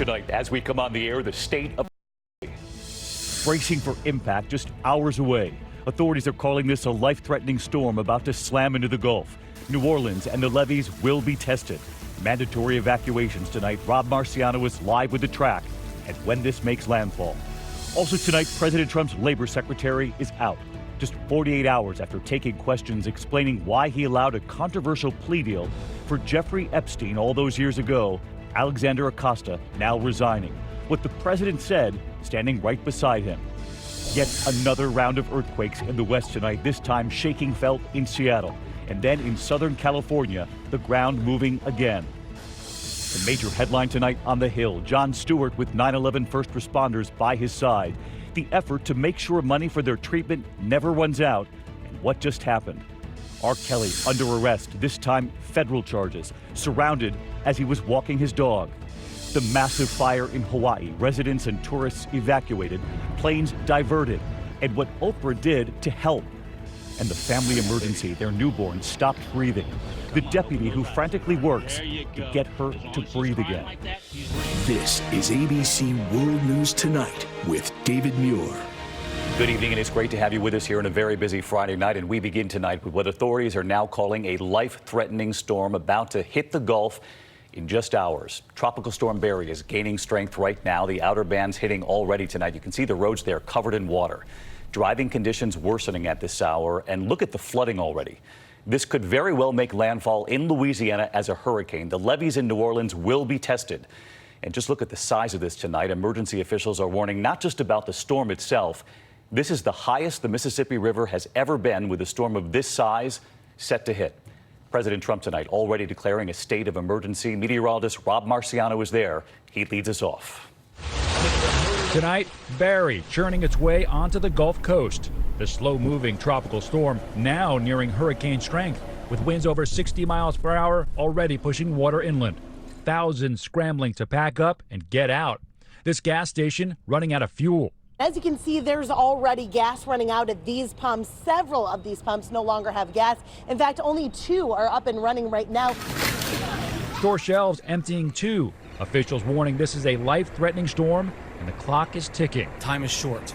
Tonight, as we come on the air, the state of bracing for impact just hours away. Authorities are calling this a life-threatening storm about to slam into the Gulf. New Orleans and the levees will be tested. Mandatory evacuations tonight. Rob Marciano is live with the track and when this makes landfall. Also tonight, President Trump's labor secretary is out. Just 48 hours after taking questions explaining why he allowed a controversial plea deal for Jeffrey Epstein all those years ago, Alexander Acosta now resigning. What the president said, standing right beside him. Yet another round of earthquakes in the West tonight, this time shaking felt in Seattle. And then in Southern California, the ground moving again. The major headline tonight on the Hill, Jon Stewart with 9/11 first responders by his side. The effort to make sure money for their treatment never runs out. And what just happened? R. Kelly under arrest, this time federal charges, surrounded as he was walking his dog. The massive fire in Hawaii, residents and tourists evacuated, planes diverted, and what Oprah did to help. And the family emergency, their newborn stopped breathing. The deputy who frantically works to get her to breathe again. This is ABC World News Tonight with David Muir. Good evening, and it's great to have you with us here on a very busy Friday night. And we begin tonight with what authorities are now calling a life-threatening storm about to hit the Gulf in just hours. Tropical Storm Barry is gaining strength right now. The outer band's hitting already tonight. You can see the roads there covered in water. Driving conditions worsening at this hour, and look at the flooding already. This could very well make landfall in Louisiana as a hurricane. The levees in New Orleans will be tested. And just look at the size of this tonight. Emergency officials are warning not just about the storm itself. This is the highest the Mississippi River has ever been, with a storm of this size set to hit. President Trump tonight already declaring a state of emergency. Meteorologist Rob Marciano is there. He leads us off. Tonight, Barry churning its way onto the Gulf Coast. The slow-moving tropical storm now nearing hurricane strength, with winds over 60 miles per hour already pushing water inland. Thousands scrambling to pack up and get out. This gas station running out of fuel. As you can see, there's already gas running out at these pumps. Several of these pumps no longer have gas. In fact, only 2 are up and running right now. Store shelves emptying too. Officials warning this is a life-threatening storm and the clock is ticking. Time is short.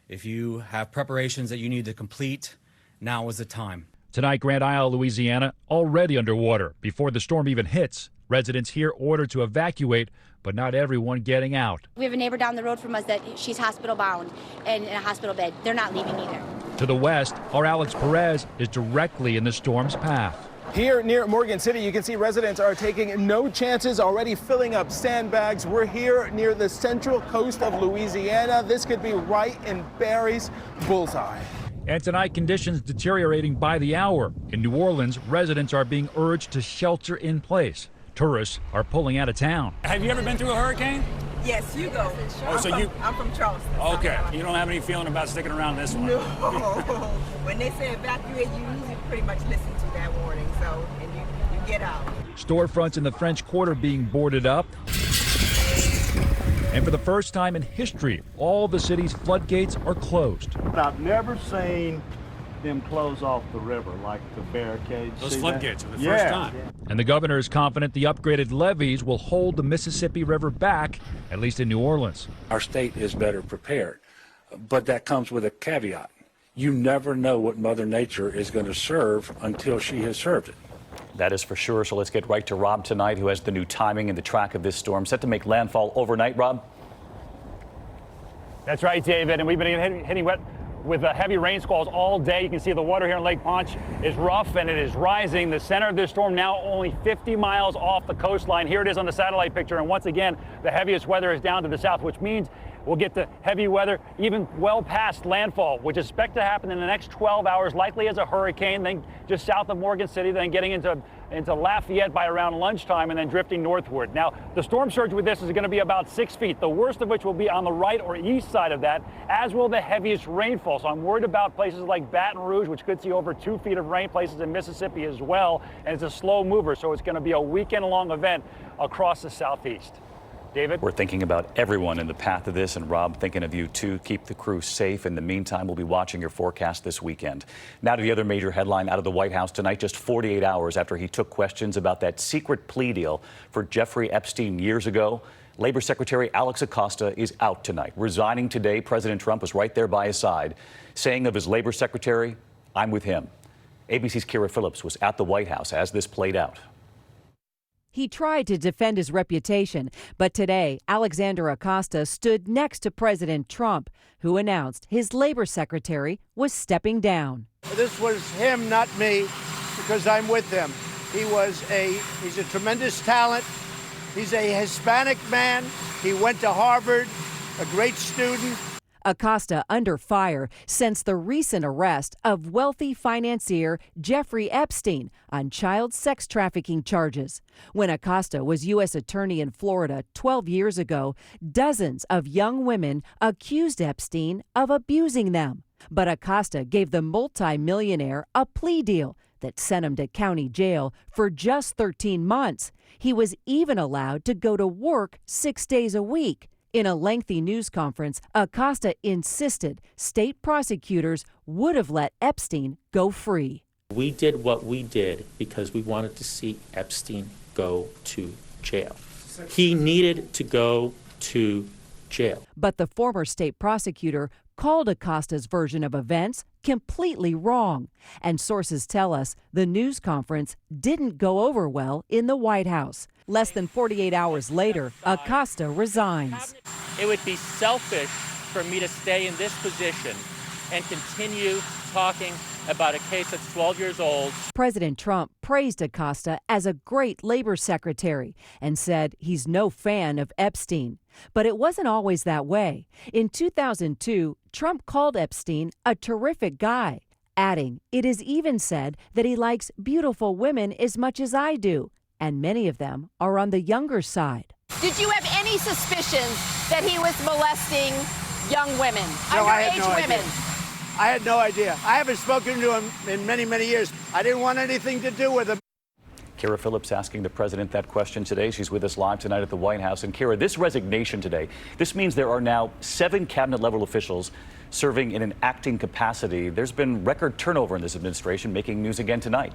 If you have preparations that you need to complete, now is the time. Tonight, Grand Isle, Louisiana, already underwater before the storm even hits. Residents here ordered to evacuate, but not everyone getting out. We have a neighbor down the road from us that she's hospital bound and in a hospital bed. They're not leaving either. To the west, our Alex Perez is directly in the storm's path. Here near Morgan City, you can see residents are taking no chances, already filling up sandbags. We're here near the central coast of Louisiana. This could be right in Barry's bullseye. And tonight, conditions deteriorating by the hour. In New Orleans, residents are being urged to shelter in place. Tourists are pulling out of town. Have you ever been through a hurricane? Yes, you go. I'm from Charleston. Okay. You don't have any feeling about sticking around this one? No. When they say evacuate, you usually pretty much listen to that warning, and you get out. Storefronts in the French Quarter being boarded up. And for the first time in history, all the city's floodgates are closed. I've never seen them close off the river like the barricades. Those floodgates are the first time. And the governor is confident the upgraded levees will hold the Mississippi River back, at least in New Orleans. Our state is better prepared, but that comes with a caveat. You never know what Mother Nature is going to serve until she has served it. That is for sure. So let's get right to Rob tonight, who has the new timing and the track of this storm set to make landfall overnight. Rob? That's right, David. And we've been hitting wet with heavy rain squalls all day. You can see the water here in Lake Ponch is rough and it is rising. The center of this storm now only 50 miles off the coastline. Here it is on the satellite picture. And once again, the heaviest weather is down to the south, which means we'll get the heavy weather even well past landfall, which is expected to happen in the next 12 hours, likely as a hurricane, then just south of Morgan City, then getting into Lafayette by around lunchtime and then drifting northward. Now, the storm surge with this is going to be about 6 feet, the worst of which will be on the right or east side of that, as will the heaviest rainfall. So I'm worried about places like Baton Rouge, which could see over 2 feet of rain, places in Mississippi as well. And it's a slow mover, so it's going to be a weekend-long event across the southeast. David? We're thinking about everyone in the path of this, and Rob, thinking of you too. Keep the crew safe. In the meantime, we'll be watching your forecast this weekend. Now to the other major headline out of the White House tonight, just 48 hours after he took questions about that secret plea deal for Jeffrey Epstein years ago. Labor Secretary Alex Acosta is out tonight. Resigning today, President Trump was right there by his side, saying of his labor secretary, "I'm with him." ABC's Kira Phillips was at the White House as this played out. He tried to defend his reputation, but today, Alexander Acosta stood next to President Trump, who announced his labor secretary was stepping down. This was him, not me, because I'm with him. He's a tremendous talent. He's a Hispanic man. He went to Harvard, a great student. Acosta under fire since the recent arrest of wealthy financier Jeffrey Epstein on child sex trafficking charges. When Acosta was U.S. Attorney in Florida 12 years ago, dozens of young women accused Epstein of abusing them. But Acosta gave the multimillionaire a plea deal that sent him to county jail for just 13 months. He was even allowed to go to work 6 days a week. In a lengthy news conference, Acosta insisted state prosecutors would have let Epstein go free. We did what we did because we wanted to see Epstein go to jail. He needed to go to jail. But the former state prosecutor called Acosta's version of events completely wrong. And sources tell us the news conference didn't go over well in the White House. Less than 48 hours later, Acosta resigns. It would be selfish for me to stay in this position and continue talking about a case that's 12 years old. President Trump praised Acosta as a great labor secretary and said he's no fan of Epstein. But it wasn't always that way. In 2002, Trump called Epstein a terrific guy, adding, "It is even said that he likes beautiful women as much as I do, and many of them are on the younger side." Did you have any suspicions that he was molesting young women, No, I had underage no women? idea. I had no idea. I haven't spoken to him in many, many years. I didn't want anything to do with him. Kira Phillips asking the president that question today. She's with us live tonight at the White House. And Kira, this resignation today, this means there are now 7 cabinet-level officials serving in an acting capacity. There's been record turnover in this administration, making news again tonight.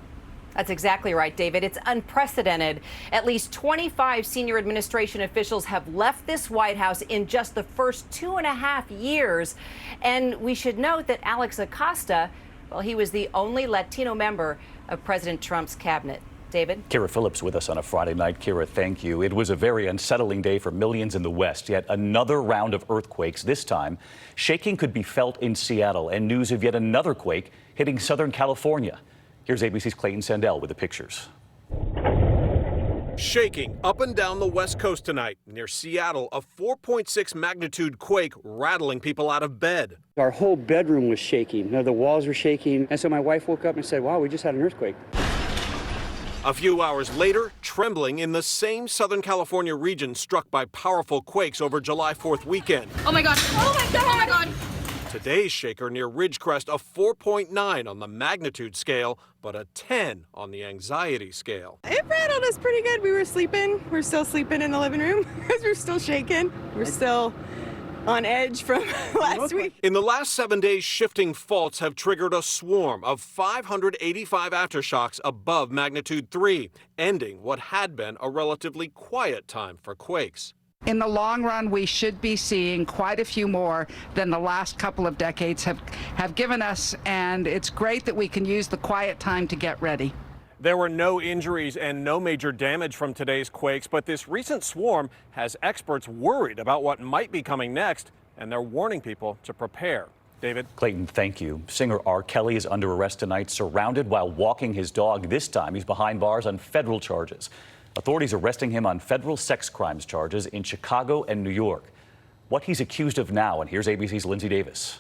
That's exactly right, David. It's unprecedented. At least 25 senior administration officials have left this White House in just the first 2.5 years. And we should note that Alex Acosta, well, he was the only Latino member of President Trump's cabinet. David? Kira Phillips with us on a Friday night. Kira, thank you. It was a very unsettling day for millions in the West. Yet another round of earthquakes. This time, shaking could be felt in Seattle, and news of yet another quake hitting Southern California. Here's ABC's Clayton Sandell with the pictures. Shaking up and down the West Coast tonight. Near Seattle, a 4.6 magnitude quake rattling people out of bed. Our whole bedroom was shaking. You know, the walls were shaking. And so my wife woke up and said, "Wow, we just had an earthquake." A few hours later, trembling in the same Southern California region struck by powerful quakes over July 4th weekend. Oh my God! Oh my God! Oh my God! Today's shaker near Ridgecrest, a 4.9 on the magnitude scale, but a 10 on the anxiety scale. It rattled us pretty good. We were sleeping. We're still sleeping in the living room because we're still shaking. We're still on edge from last week. In the last 7 days, shifting faults have triggered a swarm of 585 aftershocks above magnitude 3, ending what had been a relatively quiet time for quakes. In the long run, we should be seeing quite a few more than the last couple of decades have given us, and it's great that we can use the quiet time to get ready. There were no injuries and no major damage from today's quakes, but this recent swarm has experts worried about what might be coming next, and they're warning people to prepare. David? Clayton, thank you. Singer R. Kelly is under arrest tonight, surrounded while walking his dog. This time, he's behind bars on federal charges. Authorities arresting him on federal sex crimes charges in Chicago and New York. What he's accused of now, and here's ABC's Lindsay Davis.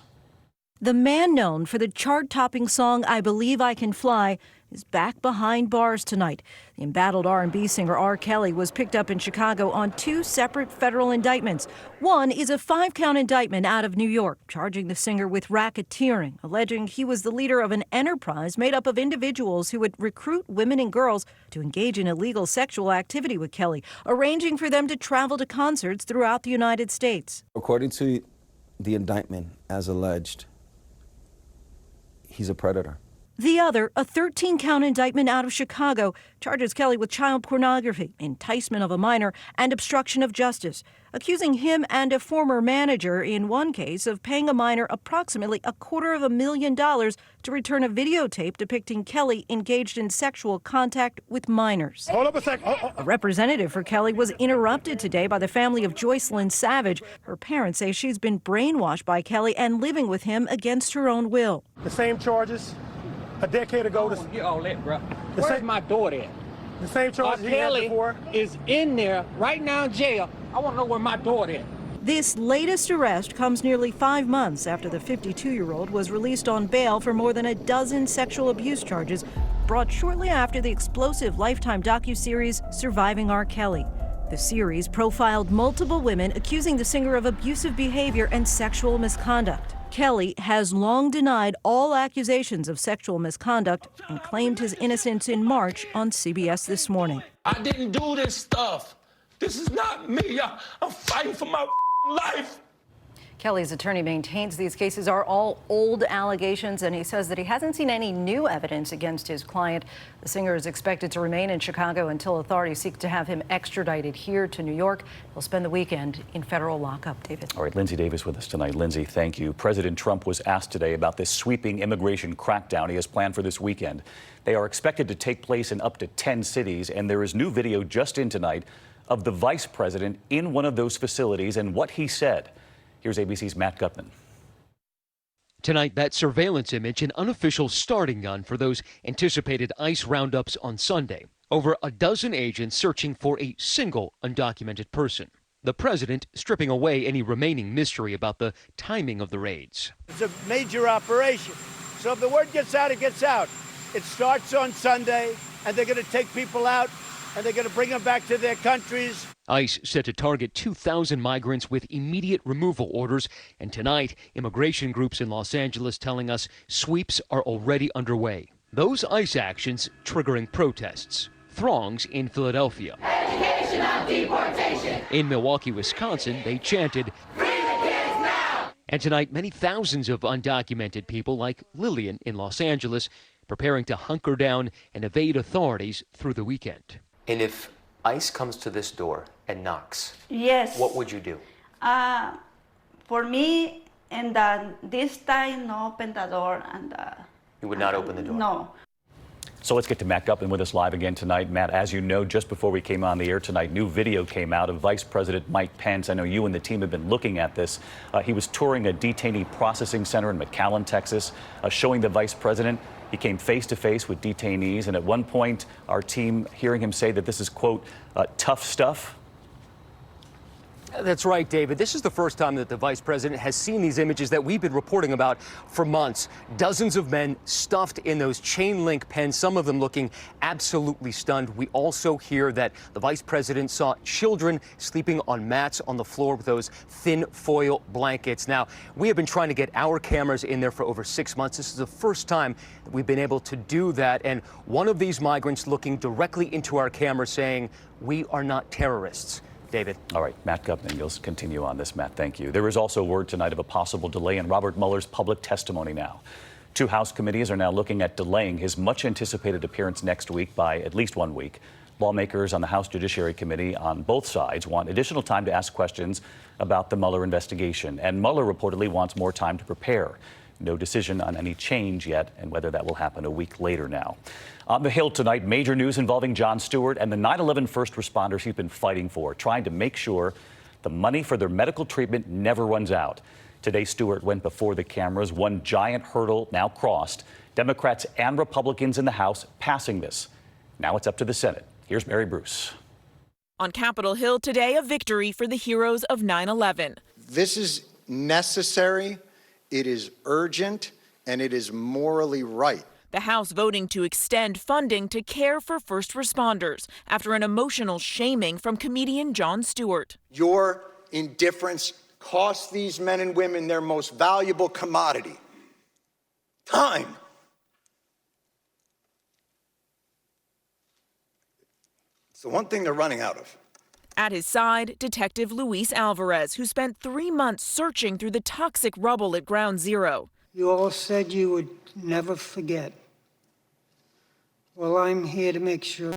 The man known for the chart-topping song I Believe I Can Fly is back behind bars tonight. The embattled R&B singer R. Kelly was picked up in Chicago on 2 separate federal indictments. One is a 5-count indictment out of New York, charging the singer with racketeering, alleging he was the leader of an enterprise made up of individuals who would recruit women and girls to engage in illegal sexual activity with Kelly, arranging for them to travel to concerts throughout the United States. According to the indictment, as alleged, he's a predator. The other, a 13-count indictment out of Chicago, charges Kelly with child pornography, enticement of a minor, and obstruction of justice, accusing him and a former manager in one case of paying a minor approximately $250,000 to return a videotape depicting Kelly engaged in sexual contact with minors. Hold up a sec. A representative for Kelly was interrupted today by the family of Joycelyn Savage. Her parents say she's been brainwashed by Kelly and living with him against her own will. The same charges a decade ago. Get all that, bro. Where's my daughter at? The same charges he had Kelly before. is in there right now in jail. I want to know where my daughter is. This latest arrest comes nearly 5 months after the 52-year-old was released on bail for more than a dozen sexual abuse charges brought shortly after the explosive Lifetime docuseries Surviving R. Kelly. The series profiled multiple women accusing the singer of abusive behavior and sexual misconduct. Kelly has long denied all accusations of sexual misconduct and claimed his innocence in March on CBS This Morning. I didn't do this stuff. This is not me. I'm fighting for my life. Kelly's attorney maintains these cases are all old allegations, and he says that he hasn't seen any new evidence against his client. The singer is expected to remain in Chicago until authorities seek to have him extradited here to New York. He'll spend the weekend in federal lockup. David. All right, Lindsay Davis with us tonight. Lindsay, thank you. President Trump was asked today about this sweeping immigration crackdown he has planned for this weekend. They are expected to take place in up to 10 cities, and there is new video just in tonight of the vice president in one of those facilities and what he said. Here's ABC's Matt Gutman. Tonight, that surveillance image, an unofficial starting gun for those anticipated ICE roundups on Sunday. Over a dozen agents searching for a single undocumented person. The president stripping away any remaining mystery about the timing of the raids. It's a major operation. So if the word gets out, it gets out. It starts on Sunday, and they're going to take people out, and they're going to bring them back to their countries. ICE set to target 2,000 migrants with immediate removal orders. And tonight, immigration groups in Los Angeles telling us sweeps are already underway. Those ICE actions triggering protests. Throngs in Philadelphia. Education on deportation. In Milwaukee, Wisconsin, they chanted, "Free the kids now." And tonight, many thousands of undocumented people like Lillian in Los Angeles preparing to hunker down and evade authorities through the weekend. And if ICE comes to this door and knocks, yes, what would you do? For me, and this time, no open the door, and you would not open the door? No. So let's get to Matt Gutman with us live again tonight. Matt, as you know, just before we came on the air tonight, new video came out of Vice President Mike Pence. I know you and the team have been looking at this. He was touring a detainee processing center in McAllen, Texas, showing the vice president. He came face to face with detainees, and at one point, our team hearing him say that this is, quote, tough stuff. That's right, David. This is the first time that the vice president has seen these images that we've been reporting about for months. Dozens of men stuffed in those chain link pens, some of them looking absolutely stunned. We also hear that the vice president saw children sleeping on mats on the floor with those thin foil blankets. Now, we have been trying to get our cameras in there for over 6 months. This is the first time that we've been able to do that. And one of these migrants looking directly into our camera saying, "We are not terrorists." David. All right, Matt Gutman, you'll continue on this, Matt. Thank you. There is also word tonight of a possible delay in Robert Mueller's public testimony now. 2 House committees are now looking at delaying his much-anticipated appearance next week by at least 1 week. Lawmakers on the House Judiciary Committee on both sides want additional time to ask questions about the Mueller investigation, and Mueller reportedly wants more time to prepare. No decision on any change yet, and whether that will happen a week later now. On the Hill tonight, major news involving Jon Stewart and the 9/11 first responders he's been fighting for, trying to make sure the money for their medical treatment never runs out. Today, Stewart went before the cameras, one giant hurdle now crossed. Democrats and Republicans in the House passing this. Now it's up to the Senate. Here's Mary Bruce. On Capitol Hill today, a victory for the heroes of 9/11. This is necessary. It is urgent, and it is morally right. The House voting to extend funding to care for first responders after an emotional shaming from comedian Jon Stewart. Your indifference costs these men and women their most valuable commodity, time. It's the one thing they're running out of. At his side, Detective Luis Alvarez, who spent 3 months searching through the toxic rubble at Ground Zero. You all said you would never forget. Well, I'm here to make sure